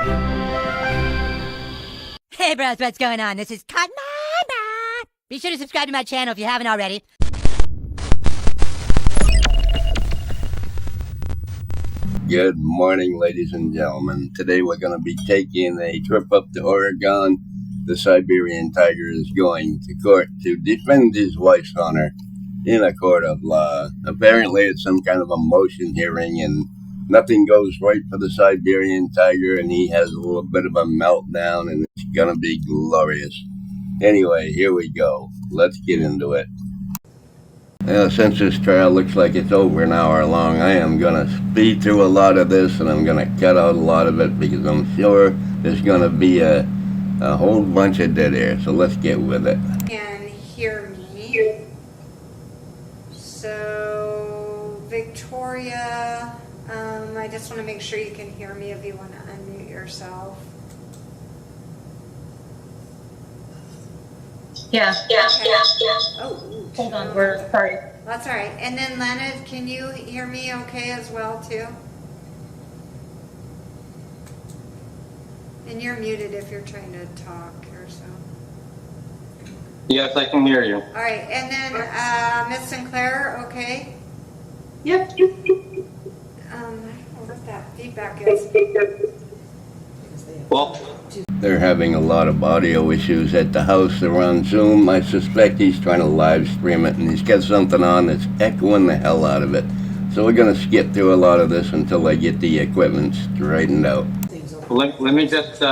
Hey bros, what's going on? This is Cotton. Be sure to subscribe to my channel if you haven't already. Good morning, ladies and gentlemen. Today we're going to be taking a trip up to Oregon. The Siberian tiger is going to court to defend his wife's honor in a court of law. Apparently it's some kind of a motion hearing and nothing goes right for the Siberian tiger, and he has a little bit of a meltdown, and it's going to be glorious. Anyway, here we go. Let's get into it. Since this trial looks like it's over an hour long, I am going to speed through a lot of this, and I'm going to cut out a lot of it because I'm sure there's going to be a whole bunch of dead air. So let's get with it. Can hear me. So, Victoria, I just want to make sure you can hear me if you want to unmute yourself. Yeah. Oh, Hold on, we're sorry. that's all right. And then Leonard, can you hear me okay as well too? And you're muted if you're trying to talk or so. Yes, I can hear you. All right, and then Miss Sinclair, okay? Yep. I don't know what that feedback is. Well, They're having a lot of audio issues at the house. They're on Zoom. I suspect he's trying to live stream it, and he's got something on that's echoing the hell out of it. So we're going to skip through a lot of this until I get the equipment straightened out. let me just,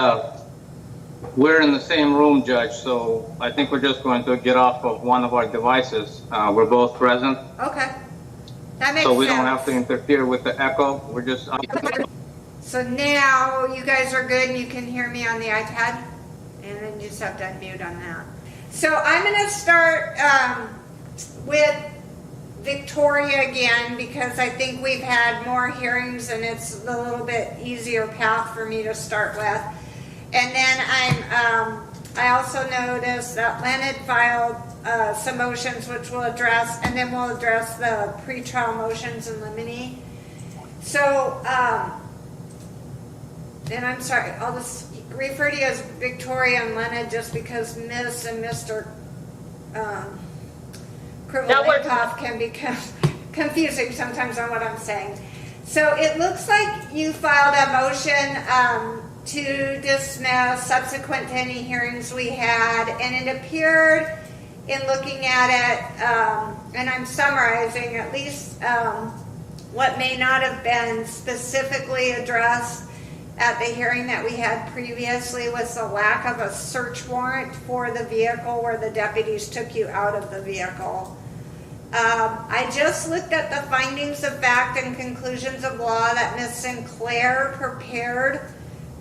we're in the same room, Judge, so I think we're just going to get off of one of our devices. We're both present, Okay, that makes sense. so we don't have to interfere with the echo. We're just, So now you guys are good and you can hear me on the iPad? And then you just have to unmute on that. So I'm going to start with Victoria again because I think we've had more hearings and it's a little bit easier path for me to start with. And then I also noticed that Leonard filed some motions which we'll address, and then we'll address the pretrial motions in limine. So, and I'm sorry, I'll just refer to you as Victoria and Leonard just because Miss and Mr. Krivolenkoff can become confusing sometimes on what I'm saying. So it looks like you filed a motion to dismiss subsequent to any hearings we had, and it appeared in looking at it, and I'm summarizing at least what may not have been specifically addressed at the hearing that we had previously was the lack of a search warrant for the vehicle where the deputies took you out of the vehicle. I just looked at the findings of fact and conclusions of law that Ms. Sinclair prepared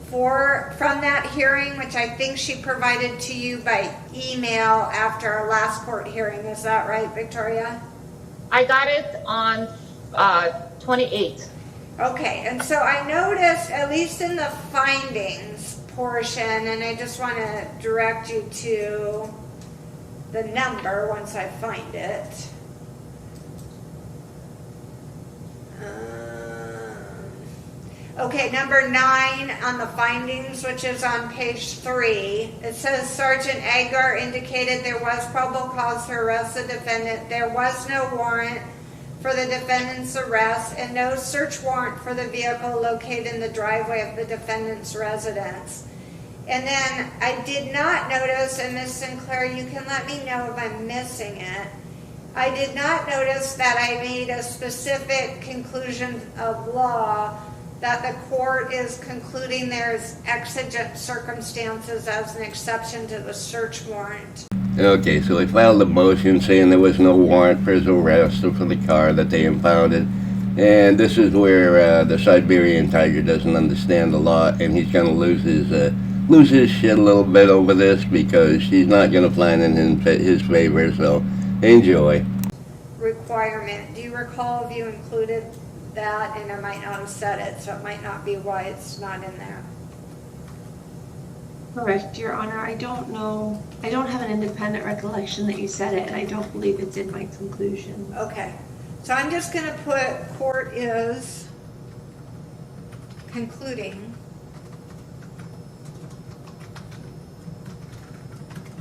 from that hearing, which I think she provided to you by email after our last court hearing. Is that right, Victoria? I got it on 28th. Okay, and so I noticed, at least in the findings portion, and I just want to direct you to the number once I find it. Okay, number 9 on the findings, which is on page 3. It says Sergeant Agar indicated there was probable cause to arrest the defendant. There was no warrant for the defendant's arrest and no search warrant for the vehicle located in the driveway of the defendant's residence. And then I did not notice, and Ms. Sinclair, you can let me know if I'm missing it. I did not notice that I made a specific conclusion of law that the court is concluding there's exigent circumstances as an exception to the search warrant. Okay, so they filed a motion saying there was no warrant for his arrest or for the car that they impounded. And this is where the Siberian tiger doesn't understand the law, and he's going to lose his shit a little bit over this because she's not going to find it in his favor, so enjoy. Requirement. Do you recall if you included that? And I might not have said it, so it might not be why it's not in there. Correct, Your Honor. I don't know. I don't have an independent recollection that you said it, and I don't believe it's in my conclusion. Okay. So I'm just going to put court is concluding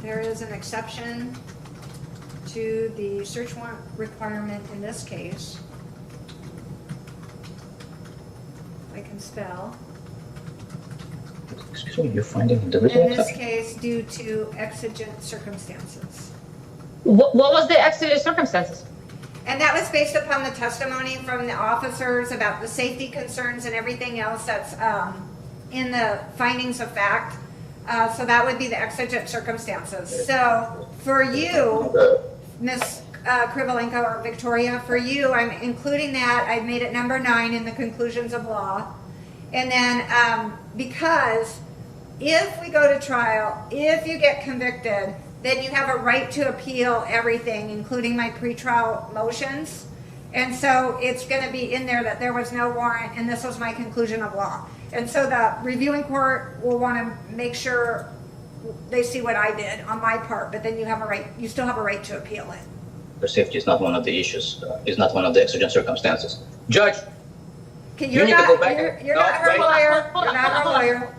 there is an exception to the search warrant requirement in this case. I can spell. Excuse me, you're finding individual In this exception? case, due to exigent circumstances. What was the exigent circumstances? And that was based upon the testimony from the officers about the safety concerns and everything else that's in the findings of fact. So that would be the exigent circumstances. So for you, Ms. Krivolenko or Victoria, for you, I'm including that. I've made it number 9 in the conclusions of law. And then because if we go to trial, if you get convicted, then you have a right to appeal everything, including my pretrial motions. And so it's going to be in there that there was no warrant and this was my conclusion of law. And so the reviewing court will want to make sure they see what I did on my part, but then you have a right, you still have a right to appeal it. The safety is not one of the issues, is not one of the exigent circumstances. Judge, Okay, You you're need to not, go back you're, and- you're no, not her wait. lawyer. Hold You're on, not her hold on. lawyer.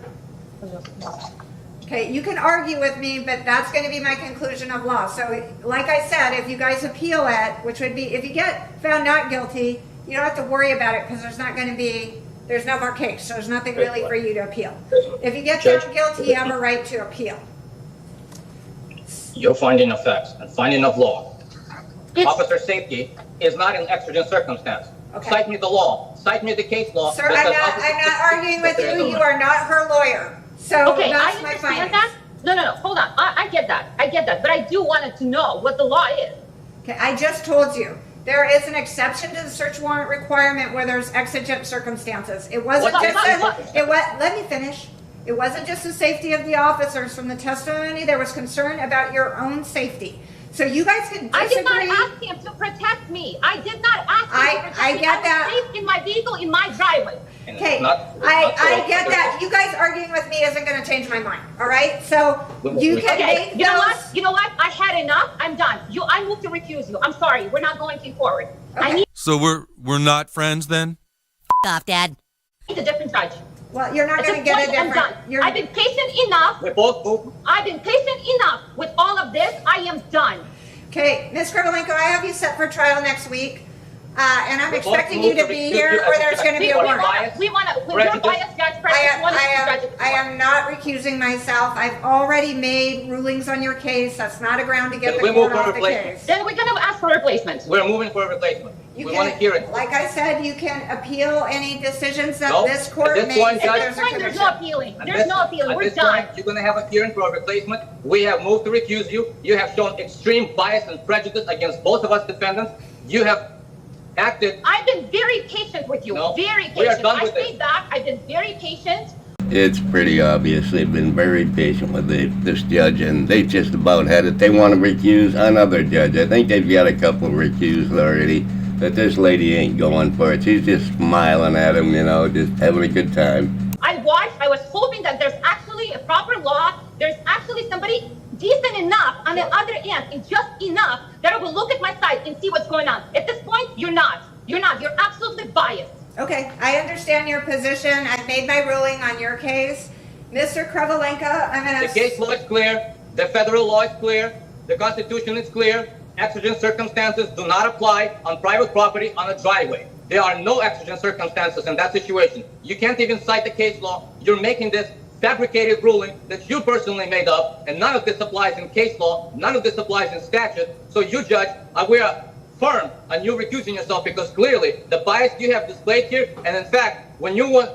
Okay, you can argue with me, but that's going to be my conclusion of law. So, like I said, if you guys appeal it, which would be, if you get found not guilty, you don't have to worry about it because there's not going to be, there's no more case. So there's nothing really for you to appeal. If you get Judge. found guilty, you have a right to appeal. your finding of facts and finding of law, It's, officer safety is not an exigent circumstance. Okay. Cite me the law, cite me the case law. Sir, that I'm says not, officer I'm not safety arguing is with there you. is You no- are not her lawyer. So okay, I that's my understand findings. that. No, hold on. I get that. But I do want to know what the law is. Okay, I just told you. There is an exception to the search warrant requirement where there's exigent circumstances. It wasn't What- just what- it was, let me finish. It wasn't just the safety of the officers. From the testimony, there was concern about your own safety. So you guys can I did not disagree. ask him to protect me. I did not ask him I- to protect I me. get was that. safe in my vehicle in my driveway. And Okay, it's not- it's I not so- get that. You guys arguing with me isn't going to change my mind. All right, so you can Okay, make you know what? those. You know what? I had enough. I'm done. I moved to recuse you. I'm sorry. We're not going forward. I Okay. need So we're not friends then? Off, Dad. a different judge. Well, you're not At going to this get a point, I'm different. done. You're, I've been patient enough. We both move. I've been patient enough with all of this. I am done. okay, Ms. Krivolenko, I have you set for trial next week, and I'm We both expecting you move to to be recuse here, you or as a there's going to be a judge. warrant. Bias, We're prejudice. biased judge. I Prejudice. am, One is I two am, judges. I am not recusing myself. I've already made rulings on your case. That's not a ground to get Then the we move court for off the replacement. case. Then we're going to ask for replacement. We're moving for a replacement. You We want to hear it. Like I said, you can appeal any decisions that No, this court at this makes point, if Judge- At there's this a point, there's conviction. no appealing. At There's this- no appealing. at We're this done. point, you're going to have a hearing for a replacement. We have moved to recuse you. You have shown extreme bias and prejudice against both of us defendants. You have acted. I've been very patient with you. No, Very we are patient. done I with this. say that. I've been very patient. It's pretty obvious they've been very patient with this judge, and they just about had it. They want to recuse another judge. I think they've got a couple recused already, but this lady ain't going for it. She's just smiling at him, you know, just having a good time. I watched. I was hoping that there's actually a proper law. There's actually somebody decent enough on the other end, and just enough that will look at my side and see what's going on. At this point, you're not. You're not. You're absolutely biased. Okay, I understand your position. I've made my ruling on your case. Mr. Krivolenko, I'm going The case law is clear. The federal law is clear. The Constitution is clear. Exigent circumstances do not apply on private property on a driveway. There are no exigent circumstances in that situation. You can't even cite the case law. You're making this fabricated ruling that you personally made up, and none of this applies in case law. None of this applies in statute. So you, Judge, we are firm on you recusing yourself because clearly the bias you have displayed here, and in fact, when you were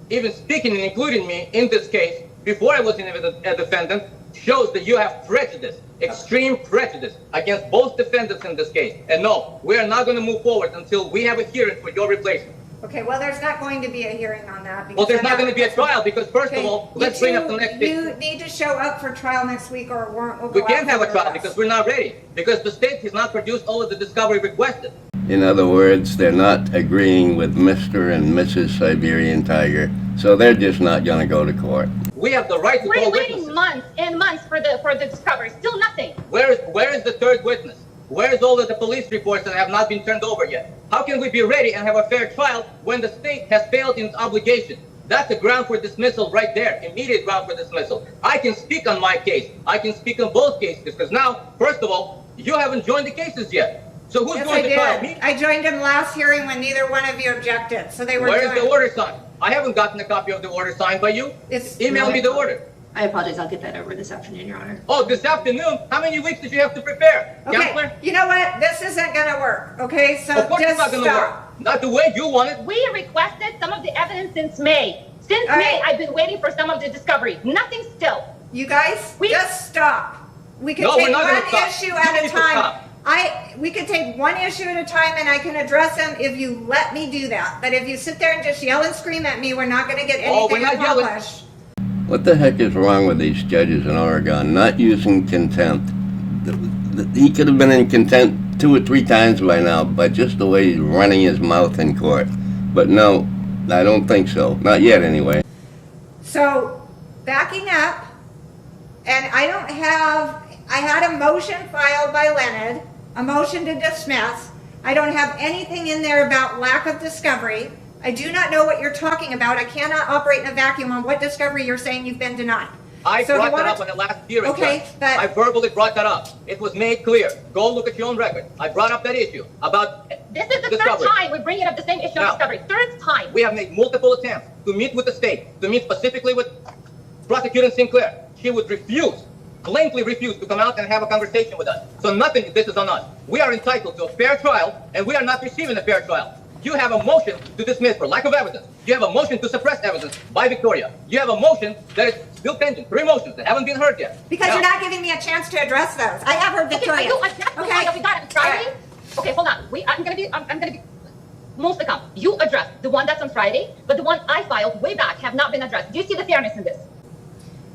even speaking and including me in this case, before I was even a defendant, shows that you have prejudice, extreme prejudice against both defendants in this case. And no, we are not going to move forward until we have a hearing for your replacement. Okay, well, there's not going to be a hearing on that. because Well, there's I'm not going to be a trial because, first Okay, of all, you let's bring up two- the next You issue. need to show up for trial next week or a warrant will go We out can't have a for trial arrest. because we're not ready, because the state has not produced all of the discovery requested. In other words, they're not agreeing with Mr. and Mrs. Siberian Tiger, so they're just not going to go to court. We have the right to We're call waiting witnesses. months and months for the discovery. Still nothing. Where is the third witness? Where is all of the police reports that have not been turned over yet? How can we be ready and have a fair trial when the state has failed in its obligation? That's a ground for dismissal right there, immediate ground for dismissal. I can speak on my case. I can speak on both cases because now, first of all, you haven't joined the cases yet. So who's Yes, going I to trial? did. Me? I joined him last hearing when neither one of you objected, so they were Where is the joined. order signed? I haven't gotten a copy of the order signed by you. Email me the order. I apologize, I'll get that over this afternoon, Your Honor. Oh, this afternoon? How many weeks did you have to prepare? Okay, Counselor? you know what? This isn't gonna work, okay? So Of course it's just not going to stop. work. Not the way you want it. We requested some of the evidence since May. Since All May, right. I've been waiting for some of the discovery. Nothing still. You guys, We- just stop. We can No, we're take not one gonna stop. issue You at a need to time. stop. We could take one issue at a time and I can address them if you let me do that. But if you sit there and just yell and scream at me, we're not gonna get Oh, we're anything not yelling. accomplished. What the heck is wrong with these judges in Oregon not using contempt? He could have been in contempt 2 or 3 times by now by just the way he's running his mouth in court. But no, I don't think so. Not yet, anyway. So, backing up, and I had a motion filed by Leonard, a motion to dismiss. I don't have anything in there about lack of discovery. I do not know what you're talking about. I cannot operate in a vacuum on what discovery you're saying you've been denied. I So if you brought that wanna- up on the last hearing, Okay, Judge. but- I verbally brought that up. It was made clear. Go look at your own record. I brought up that issue about This is the discovery. third time we're bringing up the same issue Now- of discovery. Third time. We have made multiple attempts to meet with the state, to meet specifically with Prosecutor Sinclair. She would refuse, blatantly refuse to come out and have a conversation with us. So nothing of this is on us. We are entitled to a fair trial, and we are not receiving a fair trial. You have a motion to dismiss for lack of evidence. You have a motion to suppress evidence by Victoria. You have a motion that is still pending. 3 motions that haven't been heard yet. Because Now- you're not giving me a chance to address those. I have heard Okay, Victoria. are you addressed the one that we got on Friday? All right. Okay, hold on. I'm gonna be mostly calm. You addressed the one that's on Friday, but the one I filed way back have not been addressed. Do you see the fairness in this?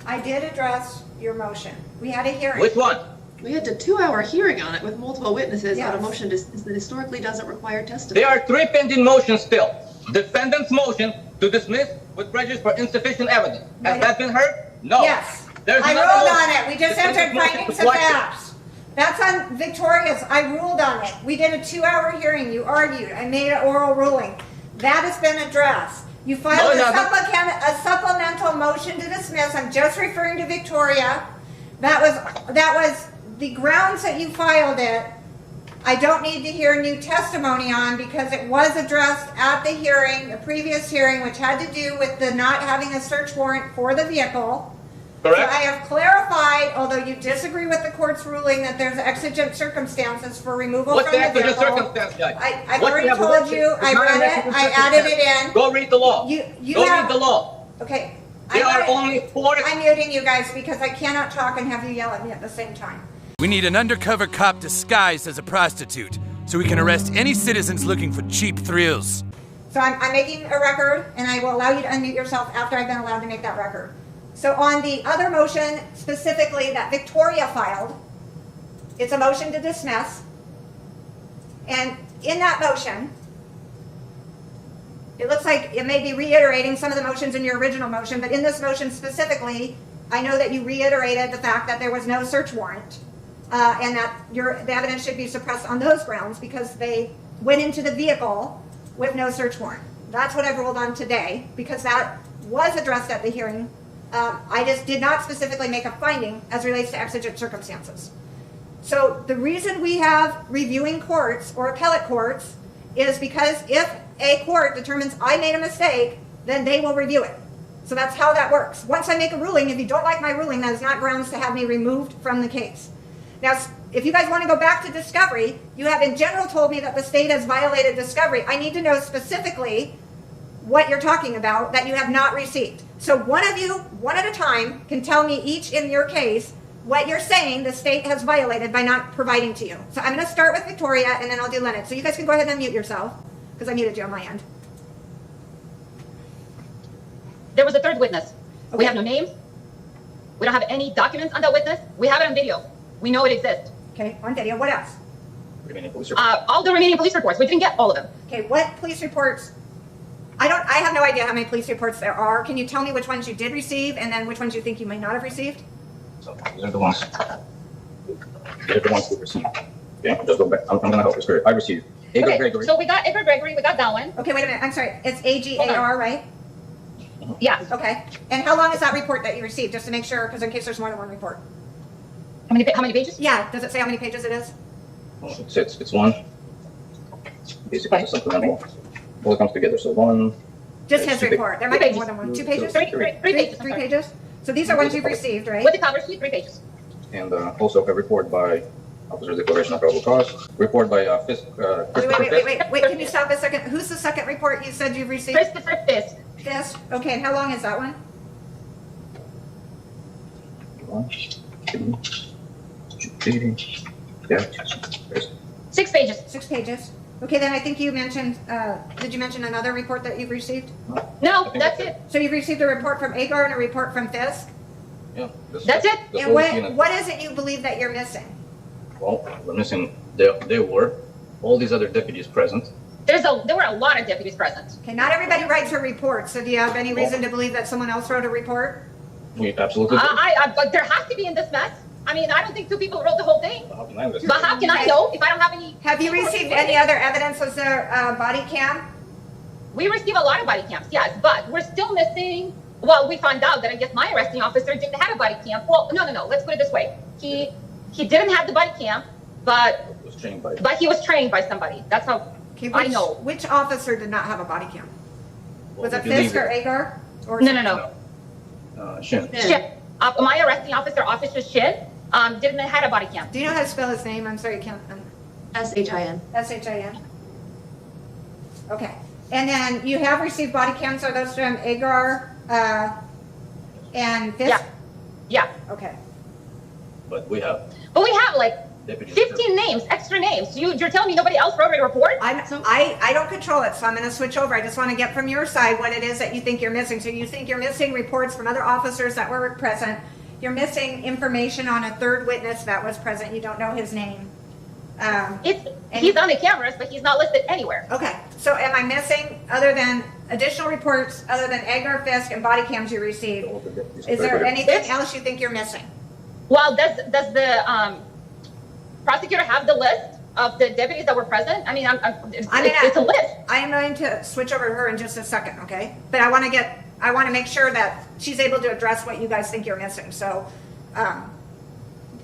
I did address your motion. We had a hearing. Which one? We had a 2-hour hearing on it with multiple witnesses on a Yes. motion that historically doesn't require testimony. There are 3 pending motions still. Defendant's motion to dismiss with prejudice for insufficient evidence. Has that been heard? No. Yes. There's I another ruled motion. on it. We just Defendant's entered motion findings to of question. facts. That's on Victoria's. I ruled on it. We did a 2-hour hearing. You argued. I made an oral ruling. That has been addressed. You filed No, a, it hasn't. a supplemental motion to dismiss. I'm just referring to Victoria. That was the grounds that you filed it. I don't need to hear new testimony on because it was addressed at the hearing, the previous hearing, which had to do with the not having a search warrant for the vehicle. So Correct? I have clarified, although you disagree with the court's ruling that there's exigent circumstances for removal What's from the the exigent vehicle. circumstance, Judge? I've What already you have told listed you, is I not an read it, exigent I added it circumstance. in. Go read the law. You Go have- read the law. Okay. There are only 4. I'm muting you guys because I cannot talk and have you yell at me at the same time. We need an undercover cop disguised as a prostitute so we can arrest any citizens looking for cheap thrills. So I'm making a record, and I will allow you to unmute yourself after I've been allowed to make that record. So on the other motion, specifically that Victoria filed, it's a motion to dismiss. And in that motion, it looks like it may be reiterating some of the motions in your original motion, but in this motion specifically, I know that you reiterated the fact that there was no search warrant, and that the evidence should be suppressed on those grounds because they went into the vehicle with no search warrant. That's what I've ruled on today because that was addressed at the hearing. I just did not specifically make a finding as relates to exigent circumstances. So the reason we have reviewing courts or appellate courts is because if a court determines I made a mistake, then they will review it. So that's how that works. Once I make a ruling, if you don't like my ruling, that is not grounds to have me removed from the case. Now, if you guys want to go back to discovery, you have in general told me that the state has violated discovery. I need to know specifically what you're talking about that you have not received. So one of you, one at a time, can tell me each in your case what you're saying the state has violated by not providing to you. So I'm going to start with Victoria and then I'll do Leonard. So you guys can go ahead and unmute yourself because I muted you on my end. There was a third witness. We Okay. have no names. We don't have any documents on that witness. We have it on video. We know it exists. Okay, on video. What else? All the remaining police reports. We didn't get all of them. Okay, what police reports? I have no idea how many police reports there are. Can you tell me which ones you did receive and then which ones you think you might not have received? So these are the ones. They're the ones we received. Okay, just go back. I'm gonna help you straight. I received Edgar Okay, Gregory. so we got Edgar Gregory. We got that one. Okay, wait a minute. I'm sorry. It's Hold AGAR, on. right? Yeah. Okay. And how long is that report that you received, just to make sure, because in case there's more than one report? How many pages? Yeah, does it say how many pages it is? Well, it's one. Basically, it's a supplemental. All it comes together. So one. Just It's his 2 report. There might be more than one. 2 pages? Three pages. Three pages? So these are ones you've received, right? With the cover sheet, 3 pages. And also a report by Officer's Declaration of Probable Cause. Report by Fisk. Wait, can you stop a second? Who's the second report you said you've received? Christopher Fisk. This? Okay, and how long is that one? 1, 2, 3. Yeah. 6 pages. 6 pages. Okay, then I think you mentioned, did you mention another report that you've received? No, that's it. So you've received a report from Agar and a report from Fisk? Yeah. That's it. That's And what we seen. what is it you believe that you're missing? Well, we're missing. There were all these other deputies present. There were a lot of deputies present. Okay, not everybody writes a report, so do you have any reason to believe that someone else wrote a report? We absolutely. But there has to be in this mess. I mean, I don't think 2 people wrote the whole thing. How can I miss it? But how can I know if I don't have any? Have you received any other evidence? Was there body cam? We receive a lot of body cams, yes, but we're still missing. Well, we found out that I guess my arresting officer didn't have a body cam. Well, no. Let's put it this way: he didn't have the body cam, but Was trained by. he was trained by somebody. That's how I know. Which officer did not have a body cam? Was Well, it we believe Fisk or Agar? Or No. Shin. Shin. My arresting officer, Officer Shin, didn't have a body cam. Do you know how to spell his name? I'm sorry, can't. SHIN. S-H-I-N. Okay. And then you have received body cams. Are those from Agar and Fisk? Yeah. Okay. But we have But we have like deputies. 15 names, extra names. You're telling me nobody else wrote a report? I don't control it, so I'm going to switch over. I just want to get from your side what it is that you think you're missing. So you think you're missing reports from other officers that were present. You're missing information on a third witness that was present. You don't know his name. He's on the cameras, but he's not listed anywhere. Okay. So am I missing, other than additional reports, other than Agar, Fisk, and body cams you received? Is there anything else you think you're missing? Well, does the prosecutor have the list of the deputies that were present? I mean, it's a list. I am going to switch over to her in just a second, okay? But I want to make sure that she's able to address what you guys think you're missing. So,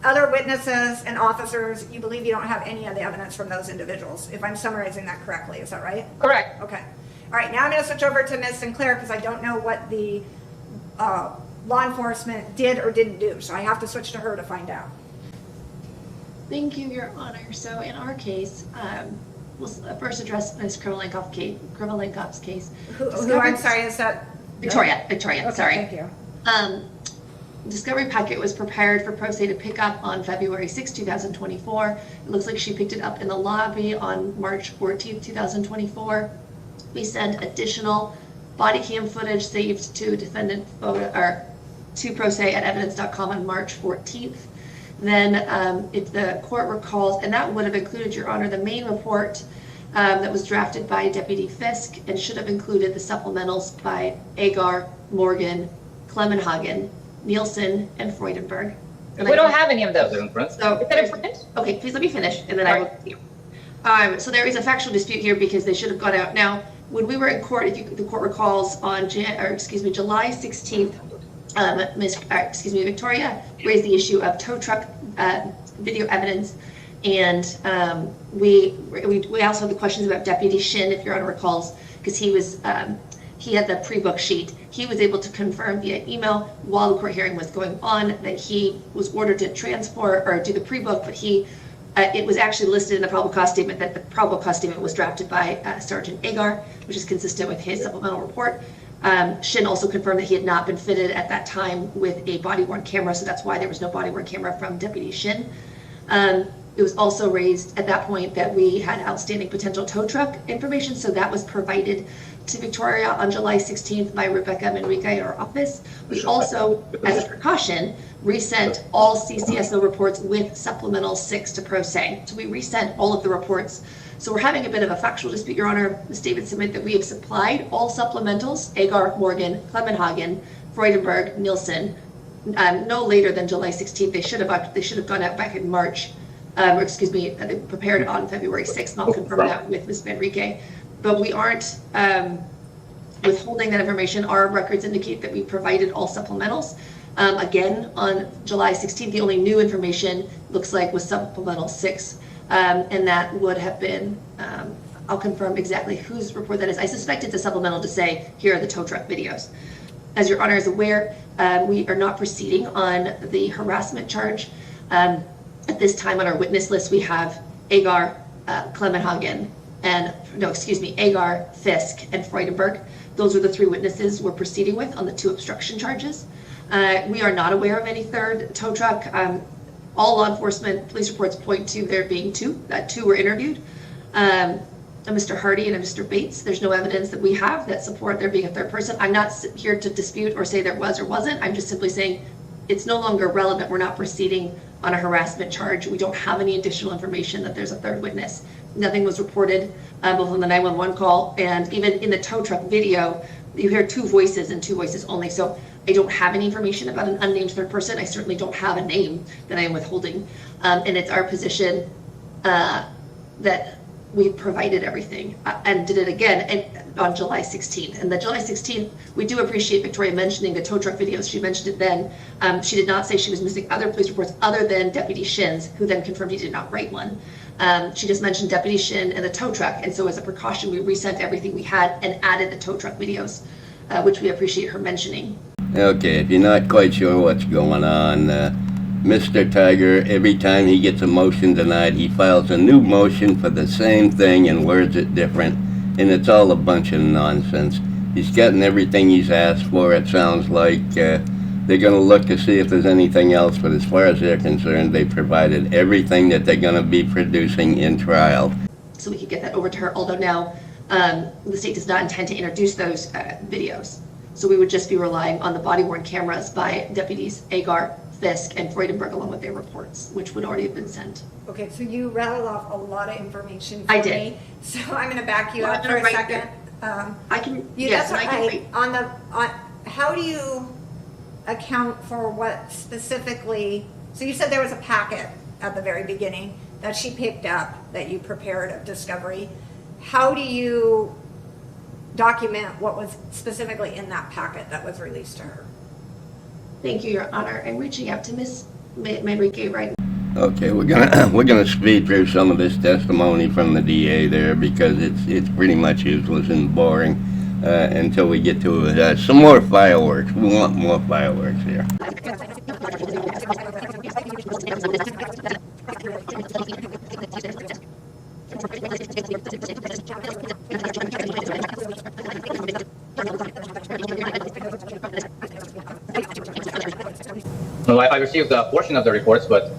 other witnesses and officers, you believe you don't have any of the evidence from those individuals, if I'm summarizing that correctly. Is that right? Correct. Okay. All right, now I'm going to switch over to Ms. Sinclair because I don't know what the law enforcement did or didn't do. So I have to switch to her to find out. Thank you, Your Honor. So in our case, we'll first address Ms. Krivolenkov's case. Who I'm sorry, is that? Victoria, Okay, sorry. Thank you. Discovery packet was prepared for Pro Se to pick up on February 6, 2024. It looks like she picked it up in the lobby on March 14, 2024. We sent additional body cam footage saved to defendant photo, or to Pro Se at evidence.com on March 14th. Then if the court recalls, and that would have included, Your Honor, the main report that was drafted by Deputy Fisk and should have included the supplementals by Agar, Morgan, Clemenhagen, Nielsen, and Freudenberg. And We don't have any of Is it those. in print? So, Is that in print? okay, please let me finish, and then I will continue. So there is a factual dispute here because they should have gone out. Now, when we were in court, if the court recalls, on July 16th, Victoria raised the issue of tow truck video evidence, and we also had the questions about Deputy Shin, if Your Honor recalls, because he had the pre-book sheet. He was able to confirm via email while the court hearing was going on that he was ordered to transport or do the pre-book, but it was actually listed in the probable cause statement that the probable cause statement was drafted by Sergeant Agar, which is consistent with his supplemental report. Shin also confirmed that he had not been fitted at that time with a body-worn camera, so that's why there was no body-worn camera from Deputy Shin. It was also raised at that point that we had outstanding potential tow truck information, so that was provided to Victoria on July 16th by Rebecca Manrique in our office. We also, as a precaution, resent all CCSO reports with supplemental 6 to Pro Se. So we resent all of the reports. So we're having a bit of a factual dispute, Your Honor. Ms. David submitted that we have supplied all supplementals, Agar, Morgan, Clemenhagen, Freudenberg, Nielsen, no later than July 16th. They should have gone out back in March. They prepared on February 6th, and I'll confirm that with Ms. Manrique. But we aren't, withholding that information. Our records indicate that we provided all supplementals. Again, on July 16th, the only new information looks like was supplemental 6, and that would have been, I'll confirm exactly whose report that is. I suspect it's a supplemental to say, here are the tow truck videos. As your honor is aware, we are not proceeding on the harassment charge. At this time on our witness list, we have Agar, Clemenhagen, and, Agar, Fisk, and Freudenberg. Those are the 3 witnesses we're proceeding with on the 2 obstruction charges. We are not aware of any third tow truck. All law enforcement police reports point to there being 2, that 2 were interviewed. A Mr. Hardy and a Mr. Bates. There's no evidence that we have that support there being a third person. I'm not here to dispute or say there was or wasn't. I'm just simply saying it's no longer relevant. We're not proceeding on a harassment charge. We don't have any additional information that there's a third witness. Nothing was reported, both on the 911 call and even in the tow truck video. You hear 2 voices and 2 voices only. So I don't have any information about an unnamed third person. I certainly don't have a name that I am withholding. And it's our position that we provided everything and did it again on July 16th. And the July 16th, we do appreciate Victoria mentioning the tow truck videos. She mentioned it then. She did not say she was missing other police reports other than Deputy Shin's, who then confirmed he did not write one. She just mentioned Deputy Shin and the tow truck. And so as a precaution, we resent everything we had and added the tow truck videos, which we appreciate her mentioning. Okay, if you're not quite sure what's going on, Mr. Tiger, every time he gets a motion denied, he files a new motion for the same thing and words it different, and it's all a bunch of nonsense. He's gotten everything he's asked for, it sounds like. They're going to look to see if there's anything else, but as far as they're concerned, they provided everything that they're going to be producing in trial. So we could get that over to her, although now the state does not intend to introduce those videos. So we would just be relying on the body-worn cameras by deputies Agar, Fisk, and Freudenberg along with their reports, which would already have been sent. Okay, so you rattled off a lot of information for I did. me. So I'm going to back you up for a second. I can, That's yes, and I can right. wait. How do you account for what specifically, so you said there was a packet at the very beginning that she picked up that you prepared of discovery. How do you document what was specifically in that packet that was released to her? Thank you, Your Honor. I'm reaching out to Ms. Manrique right now. Okay, we're gonna speed through some of this testimony from the DA there because it's pretty much useless and boring until we get to some more fireworks. We want more fireworks here. No, I received a portion of the reports, but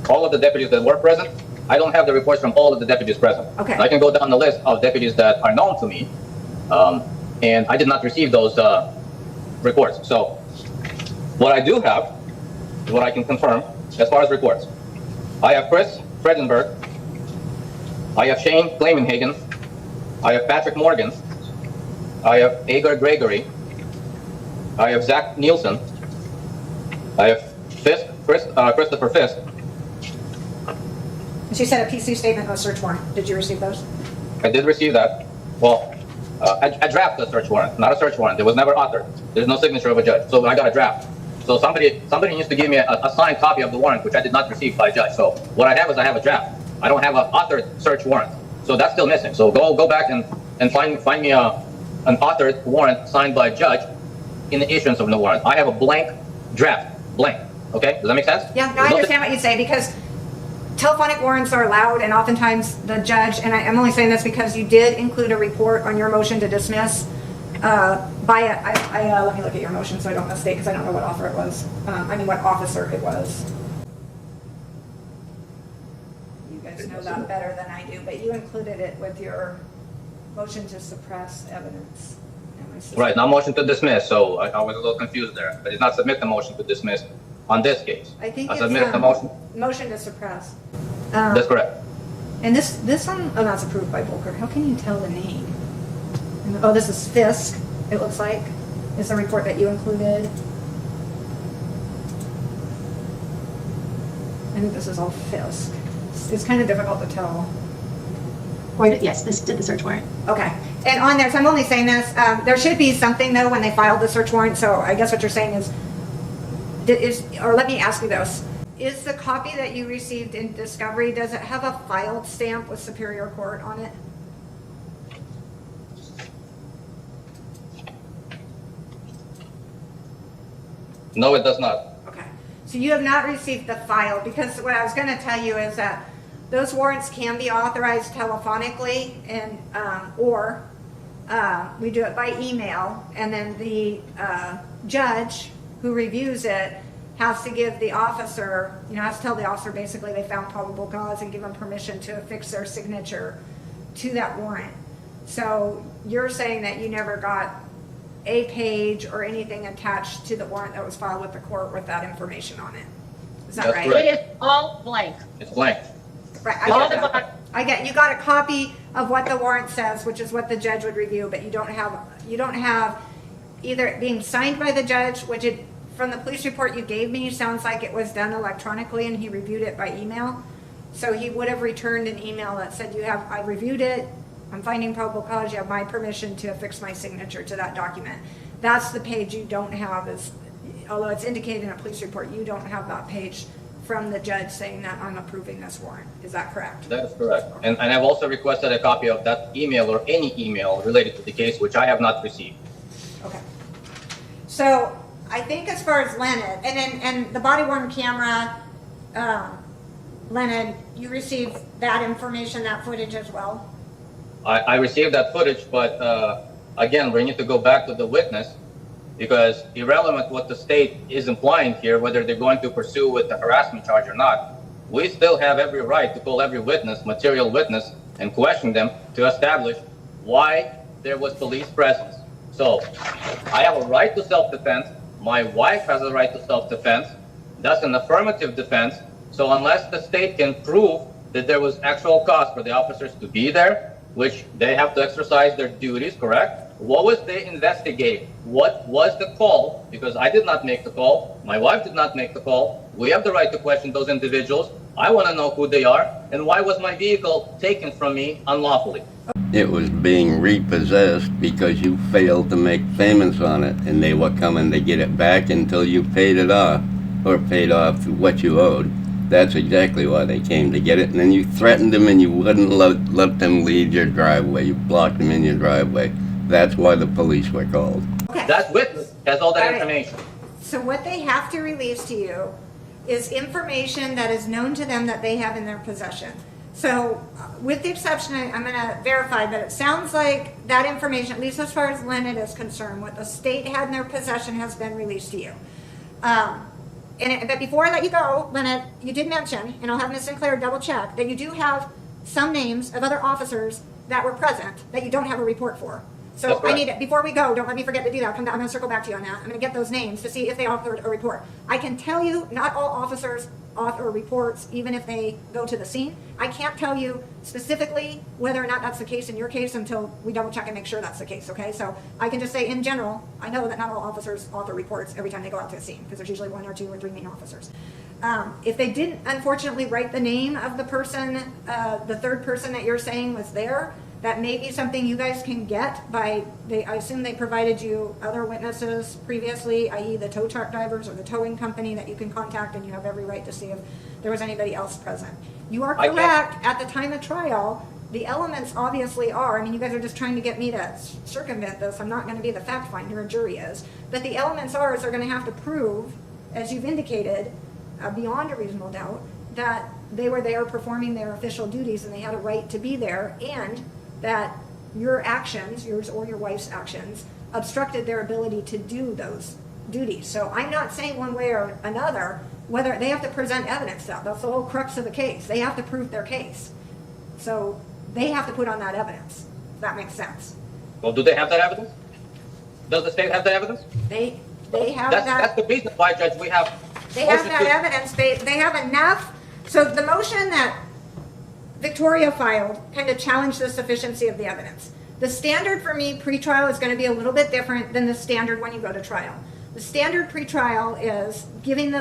all of the deputies that were present, I don't have the reports from all of the deputies present. Okay. I can go down the list of deputies that are known to me, and I did not receive those reports. So what I do have is what I can confirm as far as reports. I have Chris Fredenberg, I have Shane Clemenhagen, I have Patrick Morgan, I have Agar Gregory, I have Zach Nielsen, I have Fisk, Christopher Fisk. She said a PC statement and a search warrant. Did you receive those? I did receive that. Well, a draft of search warrant, not a search warrant. It was never authored. There's no signature of a judge. So I got a draft. So somebody needs to give me a signed copy of the warrant, which I did not receive by a judge. So what I have is I have a draft. I don't have an authored search warrant. So that's still missing. So go back and find me an authored warrant signed by a judge in the issuance of the warrant. I have a blank draft. Blank. Okay? Does that make sense? Yeah, no, I understand what you say because telephonic warrants are allowed and oftentimes the judge, and I'm only saying this because you did include a report on your motion to dismiss let me look at your motion so I don't mistake because I don't know what offer it was. What officer it was. You guys know that better than I do, but you included it with your motion to suppress evidence. Right, now motion to dismiss, so I was a little confused there. I did not submit the motion to dismiss on this case. I think I it's submitted the motion to suppress. That's correct. And this one, oh, that's approved by Volker. How can you tell the name? Oh, this is Fisk, it looks like, is the report that you included. I think this is all Fisk. It's kind of difficult to tell. Or, yes, this did the search warrant. Okay. And on there, so I'm only saying this, there should be something though when they filed the search warrant. So I guess what you're saying is, or let me ask you this. Is the copy that you received in discovery, does it have a filed stamp with Superior Court on it? No, it does not. Okay. So you have not received the file, because what I was going to tell you is that those warrants can be authorized telephonically, and or we do it by email, and then the judge who reviews it has to give the officer, has to tell the officer basically they found probable cause and give them permission to affix their signature to that warrant. So you're saying that you never got a page or anything attached to the warrant that was filed with the court with that information on it. Is that That's right? correct. It is all blank. It's blank. Right, All I the get that. I get, you got a copy of what the warrant says, which is what the judge would review, but you don't have either it being signed by the judge, which from the police report you gave me, sounds like it was done electronically and he reviewed it by email. So he would have returned an email that said, I reviewed it, I'm finding probable cause, you have my permission to affix my signature to that document. That's the page you don't have, although it's indicated in a police report, you don't have that page from the judge saying that I'm approving this warrant. Is that correct? That is correct. And I've also requested a copy of that email or any email related to the case, which I have not received. Okay. So I think as far as Leonard, and the body worn camera, Leonard, you received that information, that footage as well? I received that footage, but again, we need to go back to the witness, because irrelevant what the state is implying here, whether they're going to pursue with the harassment charge or not, we still have every right to call every witness, material witness, and question them to establish why there was police presence. So I have a right to self-defense. My wife has a right to self-defense. That's an affirmative defense. So unless the state can prove that there was actual cause for the officers to be there, which they have to exercise their duties, correct? What was they investigating? What was the call? Because I did not make the call. My wife did not make the call. We have the right to question those individuals. I want to know who they are, and why was my vehicle taken from me unlawfully? It was being repossessed because you failed to make payments on it, and they were coming to get it back until you paid it off, or paid off what you owed. That's exactly why they came, to get it. And then you threatened them and you wouldn't let them leave your driveway. You blocked them in your driveway. That's why the police were called. Okay. That witness has all that All right. information. So what they have to release to you is information that is known to them that they have in their possession. So with the exception, I'm going to verify, but it sounds like that information, at least as far as Leonard is concerned, what the state had in their possession has been released to you. But before I let you go, Leonard, you did mention, and I'll have Ms. Sinclair double check, that you do have some names of other officers that were present that you don't have a report for. So That's I correct. need it, before we go, don't let me forget to do that. I'm going to circle back to you on that. I'm going to get those names to see if they authored a report. I can tell you not all officers author reports, even if they go to the scene. I can't tell you specifically whether or not that's the case in your case until we double check and make sure that's the case, okay? So I can just say in general, I know that not all officers author reports every time they go out to the scene, because there's usually 1 or 2 or 3 main officers. If they didn't unfortunately write the name of the person, the third person that you're saying was there, that may be something you guys can get by, I assume they provided you other witnesses previously, i.e. the tow truck drivers or the towing company that you can contact, and you have every right to see if there was anybody else present. You are I can't- correct, at the time of trial, the elements obviously are, I mean, you guys are just trying to get me to circumvent this, I'm not going to be the fact finder, a jury is, but the elements are, is they're going to have to prove, as you've indicated, beyond a reasonable doubt, that they were there performing their official duties and they had a right to be there, and that your actions, yours or your wife's actions, obstructed their ability to do those duties. So I'm not saying one way or another whether they have to present evidence. That's the whole crux of the case. They have to prove their case. So they have to put on that evidence. If that makes sense. Well, do they have that evidence? Does the state have that evidence? They have That's that. the reason why, Judge, we have. They have motion that to- evidence. They have enough. So the motion that Victoria filed kind of challenged the sufficiency of the evidence. The standard for me pre-trial is going to be a little bit different than the standard when you go to trial. The standard pre-trial is taking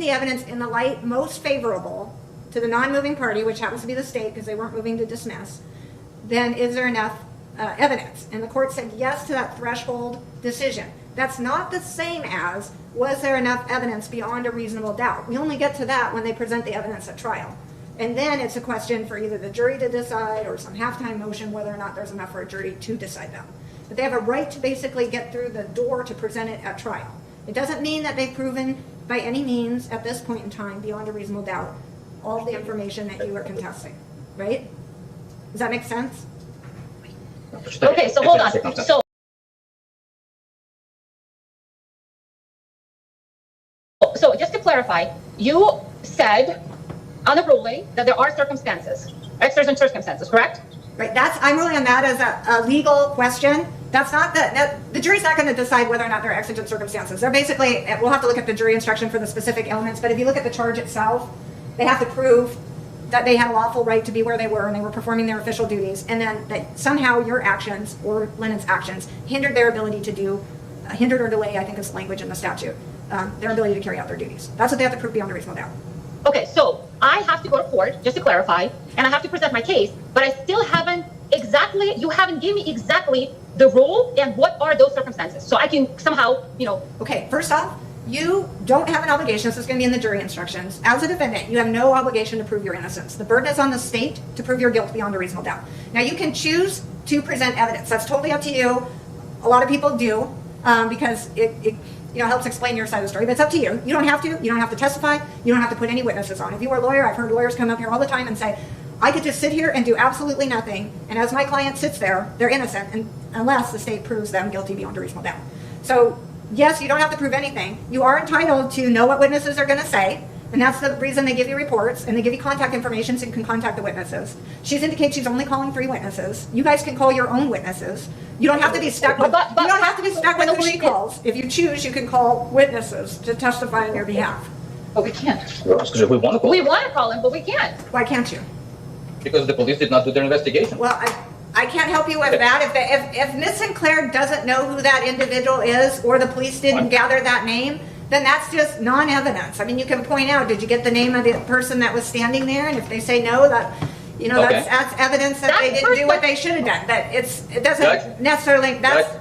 the evidence in the light most favorable to the non-moving party, which happens to be the state because they weren't moving to dismiss, then is there enough evidence? And the court said yes to that threshold decision. That's not the same as, was there enough evidence beyond a reasonable doubt? We only get to that when they present the evidence at trial. And then it's a question for either the jury to decide or some halftime motion whether or not there's enough for a jury to decide that. But they have a right to basically get through the door to present it at trial. It doesn't mean that they've proven by any means at this point in time, beyond a reasonable doubt, all the information that you are contesting, right? Does that make sense? Okay, so hold on. So just to clarify, you said on the ruling that there are circumstances, exigent circumstances, correct? Right, I'm ruling on that as a legal question. That's not the jury's not going to decide whether or not there are exigent circumstances. They're basically, we'll have to look at the jury instruction for the specific elements, but if you look at the charge itself, they have to prove that they had a lawful right to be where they were and they were performing their official duties, and then that somehow your actions or Lennon's actions hindered their ability to do, hindered or delay, I think is language in the statute, their ability to carry out their duties. That's what they have to prove beyond a reasonable doubt. Okay, so I have to go to court, just to clarify, and I have to present my case, but I still haven't exactly, you haven't given me exactly the rule and what are those circumstances. So I can somehow, Okay, first off, you don't have an obligation, this is going to be in the jury instructions. As a defendant, you have no obligation to prove your innocence. The burden is on the state to prove your guilt beyond a reasonable doubt. Now, you can choose to present evidence. That's totally up to you. A lot of people do because it helps explain your side of the story, but it's up to you. You don't have to. You don't have to testify. You don't have to put any witnesses on. If you were a lawyer, I've heard lawyers come up here all the time and say, I could just sit here and do absolutely nothing, and as my client sits there, they're innocent, and unless the state proves them guilty beyond a reasonable doubt. So, yes, you don't have to prove anything. You are entitled to know what witnesses are going to say, and that's the reason they give you reports, and they give you contact information so you can contact the witnesses. She's indicated she's only calling 3 witnesses. You guys can call your own witnesses. You don't have to be stuck with, you don't have to be stuck with who she calls. If you choose, you can call witnesses to testify on your behalf. but we can't. Because we want to call. We want to call him, but we can't. Why can't you? Because the police did not do their investigation. Well, I can't help you with that. If Miss Sinclair doesn't know who that individual is, or the police didn't gather that name, then that's just non-evidence. I mean, you can point out, did you get the name of the person that was standing there? And if they say no, that's evidence that they didn't do what they should have done. But it doesn't necessarily, that's...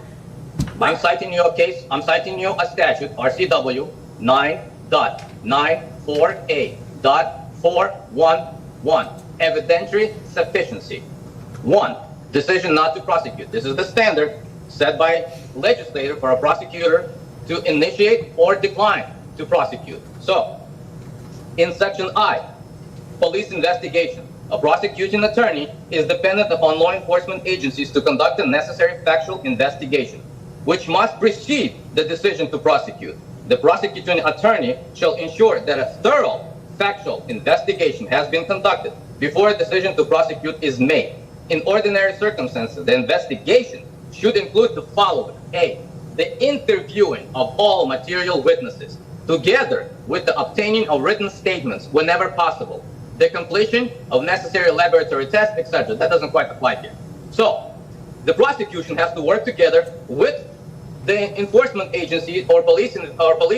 I'm citing you a case, I'm citing you a statute, RCW 9.94A.411. Evidentiary sufficiency. 1. Decision not to prosecute. This is the standard set by legislator for a prosecutor to initiate or decline to prosecute. So, in section I, police investigation. A prosecuting attorney is dependent upon law enforcement agencies to conduct the necessary factual investigation, which must precede the decision to prosecute. The prosecuting attorney shall ensure that a thorough factual investigation has been conducted before a decision to prosecute is made. In ordinary circumstances, the investigation should include the following. A, the interviewing of all material witnesses, together with the obtaining of written statements whenever possible, the completion of necessary laboratory tests, etc. That doesn't quite apply here. So, the prosecution has to work together with the enforcement agency or police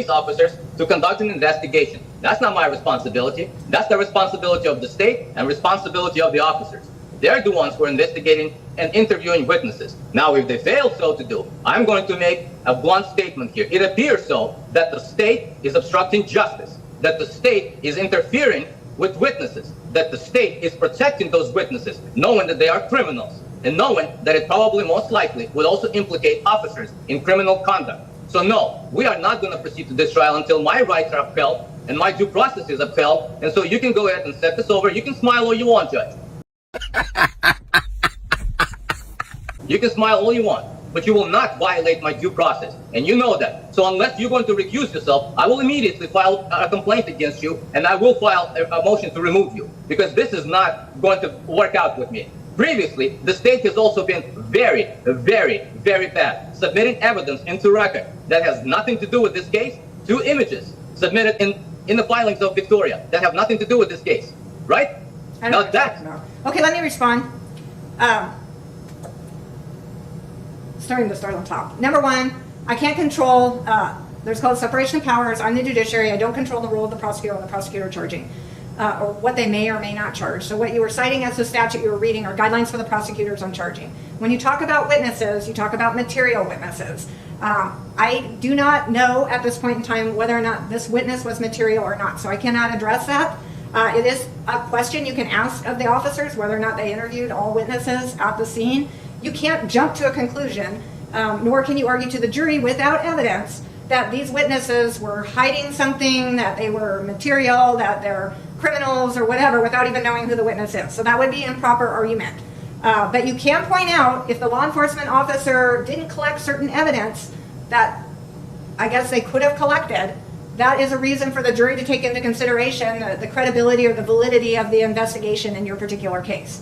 officers to conduct an investigation. That's not my responsibility. That's the responsibility of the state and responsibility of the officers. They're the ones who are investigating and interviewing witnesses. Now, if they fail so to do, I'm going to make a blunt statement here. It appears so that the state is obstructing justice, that the state is interfering with witnesses, that the state is protecting those witnesses, knowing that they are criminals, and knowing that it probably most likely would also implicate officers in criminal conduct. So no, we are not going to proceed to this trial until my rights are upheld and my due process is upheld. And so you can go ahead and set this over. You can smile all you want, Judge. You can smile all you want, but you will not violate my due process. And you know that. So unless you're going to recuse yourself, I will immediately file a complaint against you, and I will file a motion to remove you, because this is not going to work out with me. Previously, the state has also been very, very, very bad, submitting evidence into record that has nothing to do with this case. 2 images submitted in the filings of Victoria that have nothing to do with this case, right? Now that... Okay, let me respond. Starting to start on top. Number 1, I can't control, there's called separation of powers. I'm the judiciary. I don't control the role of the prosecutor or the prosecutor charging. or what they may or may not charge. So what you were citing as the statute you were reading are guidelines for the prosecutors on charging. When you talk about witnesses, you talk about material witnesses. I do not know at this point in time whether or not this witness was material or not, so I cannot address that. It is a question you can ask of the officers, whether or not they interviewed all witnesses at the scene. You can't jump to a conclusion, nor can you argue to the jury without evidence that these witnesses were hiding something, that they were material, that they're criminals or whatever, without even knowing who the witness is. So that would be improper argument. But you can point out if the law enforcement officer didn't collect certain evidence that I guess they could have collected, that is a reason for the jury to take into consideration the credibility or the validity of the investigation in your particular case.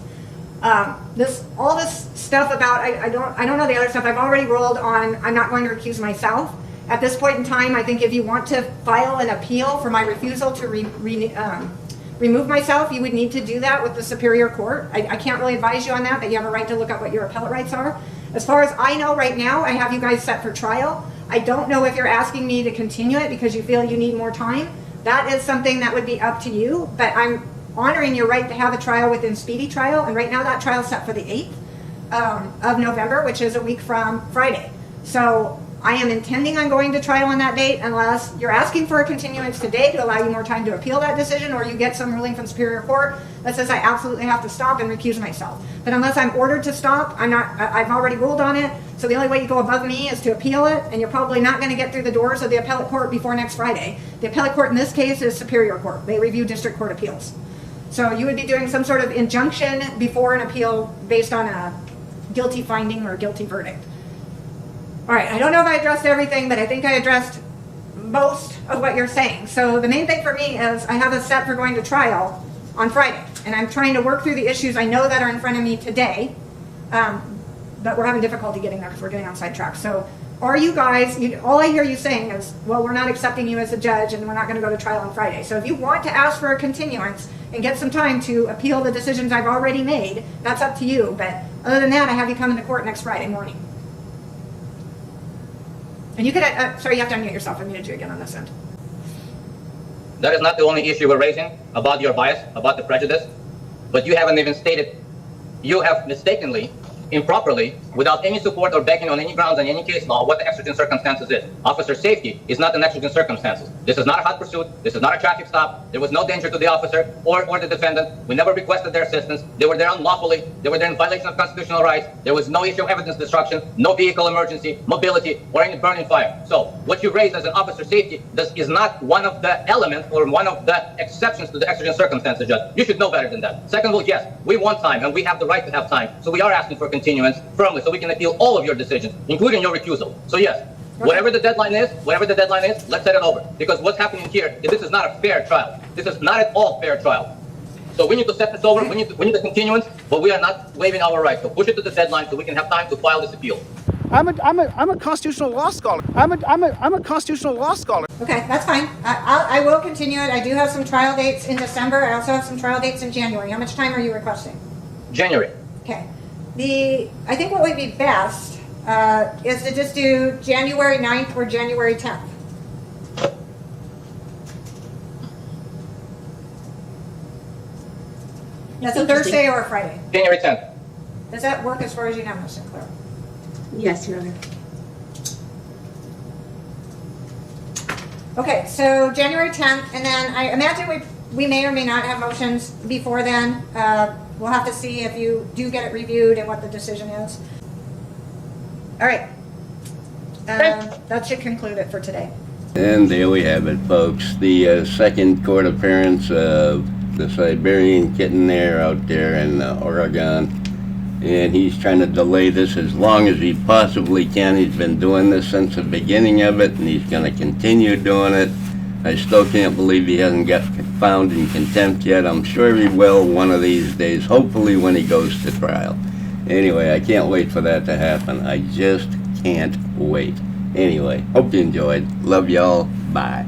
All this stuff about I don't know the other stuff. I've already ruled on. I'm not going to recuse myself at this point in time. I think if you want to file an appeal for my refusal to remove myself, you would need to do that with the Superior Court. I can't really advise you on that, but you have a right to look up what your appellate rights are. As far as I know right now, I have you guys set for trial. I don't know if you're asking me to continue it because you feel you need more time. That is something that would be up to you, but I'm honoring your right to have a trial within speedy trial, and right now that trial is set for the 8th of November, which is a week from Friday. So I am intending on going to trial on that date unless you're asking for a continuance today to allow you more time to appeal that decision, or you get some ruling from Superior Court that says I absolutely have to stop and recuse myself. But unless I'm ordered to stop, I've already ruled on it. So the only way you go above me is to appeal it, and you're probably not going to get through the doors of the appellate court before next Friday. The appellate court in this case is Superior Court. They review district court appeals. So you would be doing some sort of injunction before an appeal based on a guilty finding or guilty verdict. All right, I don't know if I addressed everything, but I think I addressed most of what you're saying. So the main thing for me is I have a set for going to trial on Friday, and I'm trying to work through the issues I know that are in front of me today, but we're having difficulty getting there because we're getting on sidetrack. So are you guys, all I hear you saying is, well, we're not accepting you as a judge and we're not going to go to trial on Friday. So if you want to ask for a continuance and get some time to appeal the decisions I've already made, that's up to you. But other than that, I have you come into court next Friday morning. And you could, sorry, you have to unmute yourself. I muted you again on this end. That is not the only issue we're raising about your bias, about the prejudice, but you haven't even stated, you have mistakenly, improperly, without any support or backing on any grounds in any case law, what the exigent circumstances is. Officer safety is not an exigent circumstances. This is not a hot pursuit. This is not a traffic stop. There was no danger to the officer or the defendant. We never requested their assistance. They were there unlawfully. They were there in violation of constitutional rights. There was no issue of evidence destruction, no vehicle emergency, mobility, or any burning fire. So what you raised as an officer safety is not one of the elements or one of the exceptions to the exigent circumstances, Judge. You should know better than that. Second of all, yes, we want time and we have the right to have time. So we are asking for continuance firmly so we can appeal all of your decisions, including your recusal. So yes, whatever the deadline is, let's set it over. Because what's happening here is this is not a fair trial. This is not at all fair trial. So we need to set this over. We need a continuance, but we are not waiving our rights. So push it to the deadline so we can have time to file this appeal. I'm a constitutional law scholar. I'm a constitutional law scholar. Okay, that's fine. I will continue it. I do have some trial dates in December. I also have some trial dates in January. How much time are you requesting? January. Okay. I think what would be best is to just do January 9th or January 10th. That's a Thursday or a Friday. January 10th. Does that work as far as you know, Ms. Sinclair? Yes, Your Honor. Okay, so January 10th, and then I imagine we may or may not have motions before then. We'll have to see if you do get it reviewed and what the decision is. All right. That should conclude it for today. And there we have it, folks. The second court appearance of the Siberian Kitten there out there in Oregon. And he's trying to delay this as long as he possibly can. He's been doing this since the beginning of it, and he's going to continue doing it. I still can't believe he hasn't got found in contempt yet. I'm sure he will one of these days, hopefully when he goes to trial. Anyway, I can't wait for that to happen. I just can't wait. Anyway, hope you enjoyed. Love y'all. Bye.